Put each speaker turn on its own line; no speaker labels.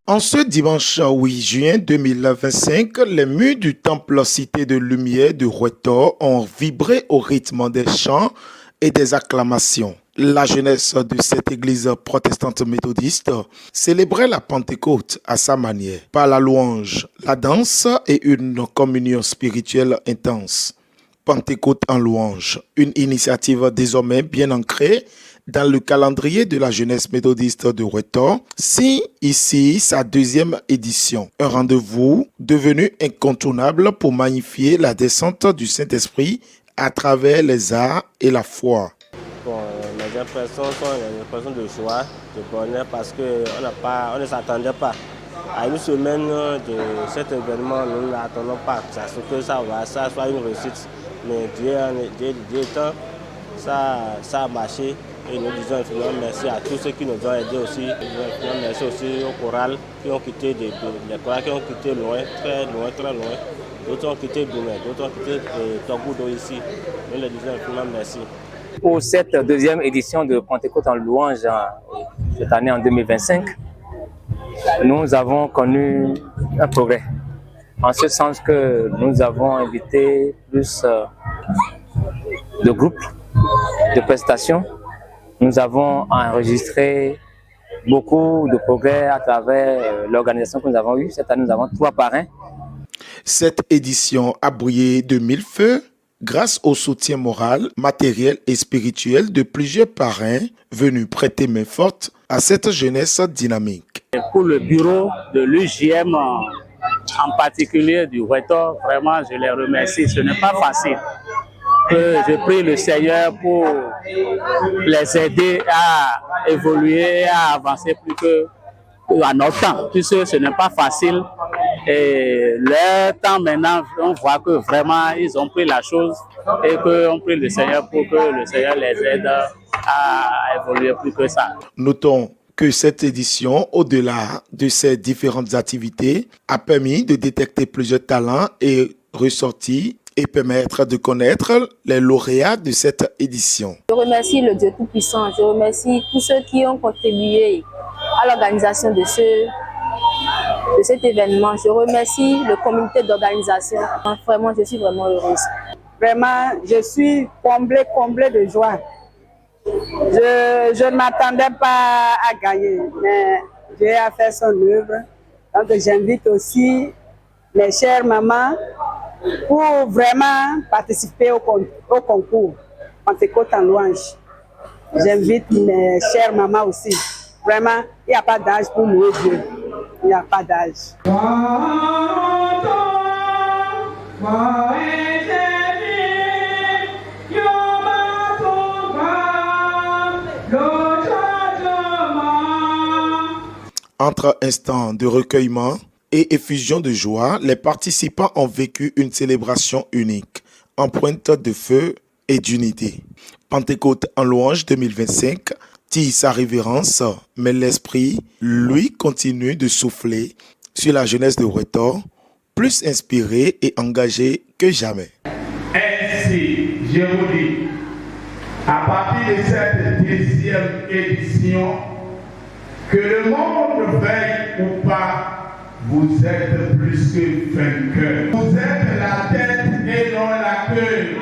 En ce dimanche 8 juin 2025, les murs du temple Cité de Lumière de Rouetor ont vibré au rythme des chants et des acclamations. La jeunesse de cette église protestante méthodiste célébrait la Pentecôte à sa manière, par la louange, la danse et une communion spirituelle intense. Pentecôte en louange, une initiative désormais bien ancrée dans le calendrier de la jeunesse méthodiste de Rouetor, signe ici sa deuxième édition. Un rendez-vous devenu incontournable pour magnifier la descente du Saint-Esprit à travers les arts et la foi.
Bon, mes impressions sont des impressions de joie, de bonheur parce qu'on ne s'attendait pas. À une semaine de cet événement, nous n'attendons pas à ce que ça soit une réussite. Mais Dieu étant, ça a marché. Et nous disons infiniment merci à tous ceux qui nous ont aidés aussi. Merci aussi aux chorales qui ont quitté les chorales qui ont quitté loin, très loin, très loin. D'autres ont quitté Doumé, d'autres ont quitté Togoudo ici. Nous leur disons infiniment merci.
Pour cette deuxième édition de Pentecôte en louange cette année en 2025, nous avons connu un progrès. En ce sens que nous avons invité plus de groupes de prestations. Nous avons enregistré beaucoup de progrès à travers l'organisation que nous avons eue. Cette année, nous avons 3 parrains.
Cette édition a brillé de mille feux grâce au soutien moral, matériel et spirituel de plusieurs parrains venus prêter main forte à cette jeunesse dynamique.
Pour le bureau de l'UJM, en particulier du Rouetor, vraiment je les remercie. Ce n'est pas facile. Je prie le Seigneur pour les aider à évoluer, à avancer plus qu'à notre temps, puisque ce n'est pas facile. Et leur temps maintenant, on voit que vraiment ils ont pris la chose et qu'on prie le Seigneur pour que le Seigneur les aide à évoluer plus que ça.
Notons que cette édition, au-delà de ces différentes activités, a permis de détecter plusieurs talents et ressortis et permettre de connaître les lauréats de cette édition.
Je remercie le Dieu Tout-Puissant, je remercie tous ceux qui ont contribué à l'organisation de cet événement. Je remercie le comité d'organisation. Vraiment, je suis vraiment heureuse.
Vraiment, je suis comblée de joie. Je ne m'attendais pas à gagner, mais Dieu a fait son œuvre. Donc j'invite aussi mes chères mamans pour vraiment participer au concours Pentecôte en louange. J'invite mes chères mamans aussi. Vraiment, il n'y a pas d'âge pour louer Dieu. Il n'y a pas d'âge.
Entre instants de recueillement et effusion de joie, les participants ont vécu une célébration unique, empreinte de feu et d'unité. Pentecôte en louange 2025 tire sa révérence, mais l'esprit, lui, continue de souffler sur la jeunesse de Rouetor, plus inspirée et engagée que jamais.
Ainsi, je vous dis, à partir de cette deuxième édition, que le monde veuille ou pas, vous êtes plus que vainqueurs. Vous êtes la tête et non la queue.